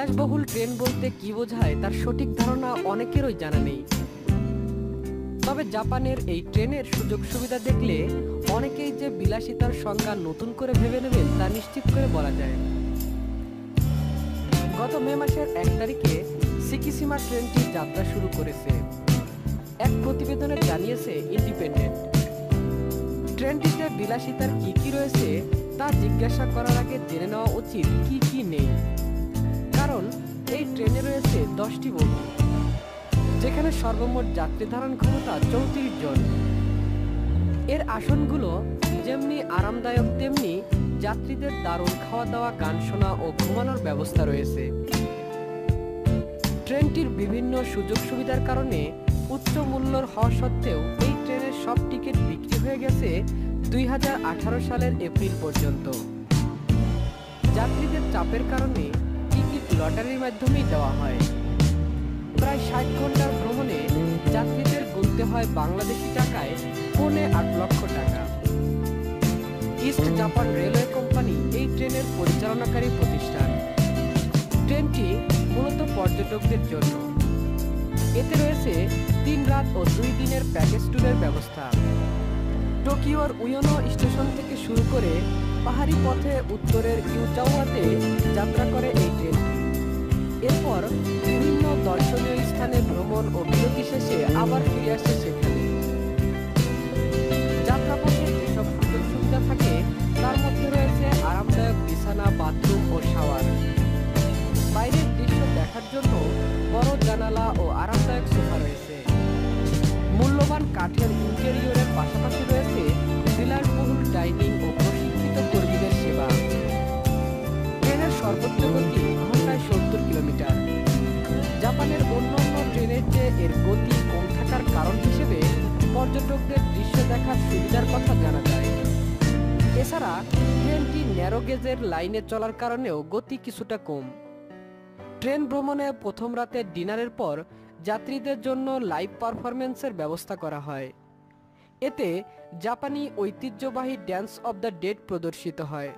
বিলাসবহুল ট্রেন বলতে কি বোঝায় তার সঠিক ধারণা অনেকেরই জানা নেই। তবে জাপানের এই ট্রেনের সুযোগ সুবিধা দেখলে অনেকেই যে বিলাসিতার সংজ্ঞা নতুন করে ভেবে নেবেন তা নিশ্চিত করে বলা যায়। গত মে মাসের 1 তারিখে সিকিসিমা ট্রেনটি যাত্রা শুরু করেছে। এক প্রতিবেদনে জানিয়েছে ইন্ডিপেন্ডেন্ট। ট্রেনটিতে বিলাসিতার কি কি রয়েছে তা জিজ্ঞাসা করার আগে জেনে নেওয়া উচিত কি কি নেই, কারণ এই ট্রেনে রয়েছে 10টি বগি, যেখানে সর্বমোট যাত্রী ধারণ ক্ষমতা 34 জন। এর আসনগুলো যেমনি আরামদায়ক তেমনি যাত্রীদের দারুণ খাওয়া দাওয়া, গান শোনা ও ঘুমানোর ব্যবস্থা রয়েছে। ট্রেনটির বিভিন্ন সুযোগ সুবিধার কারণে উচ্চ মূল্যর হওয়া সত্ত্বেও এই ট্রেনের সব টিকিট বিক্রি হয়ে গেছে 2018 সালের এপ্রিল পর্যন্ত। যাত্রীদের চাপের কারণে টিকিট লটারির মাধ্যমেই দেওয়া হয়। প্রায় 60 ঘন্টার ভ্রমণে যাত্রীদের গুনতে হয় বাংলাদেশি টাকায় 8.5 লক্ষ টাকা। ইস্ট জাপান রেলওয়ে কোম্পানি এই ট্রেনের পরিচালনাকারী প্রতিষ্ঠান। ট্রেনটি মূলত পর্যটকদের জন্য। এতে রয়েছে 3 রাত ও 2 দিনের প্যাকেজ ট্যুরের ব্যবস্থা। টোকিওর উয়োনো স্টেশন থেকে শুরু করে পাহাড়ি পথে উত্তরের ইউচাওয়াতে যাত্রা করে এই ট্রেনটি। এরপর বিভিন্ন দর্শনীয় স্থানে ভ্রমণ ও বিরতি শেষে আবার ফিরে আসে সেখানে। যাত্রাপথে যেসব সুযোগ সুবিধা থাকে তার মধ্যে রয়েছে আরামদায়ক বিছানা, বাথরুম ও শাওয়ার। বাইরের দৃশ্য দেখার জন্য বড় জানালা ও আরামদায়ক সোফা রয়েছে। মূল্যবান কাঠের ইন্টেরিয়রের পাশাপাশি রয়েছে বিলাসবহুল ডাইনিং ও প্রশিক্ষিত কর্মীদের সেবা। ট্রেনের সর্বোচ্চ গতি ঘন্টায় 70 কিলোমিটার। জাপানের অন্যান্য ট্রেনের চেয়ে এর গতি কম থাকার কারণ হিসেবে পর্যটকদের দৃশ্য দেখার সুবিধার কথা জানা যায়। এছাড়া ট্রেনটি ন্যারো গেজের লাইনে চলার কারণেও গতি কিছুটা কম। ট্রেন ভ্রমণে প্রথম রাতের ডিনারের পর যাত্রীদের জন্য লাইভ পারফরমেন্সের ব্যবস্থা করা হয়। এতে জাপানি ঐতিহ্যবাহী ড্যান্স অব দ্য ডেড প্রদর্শিত হয়।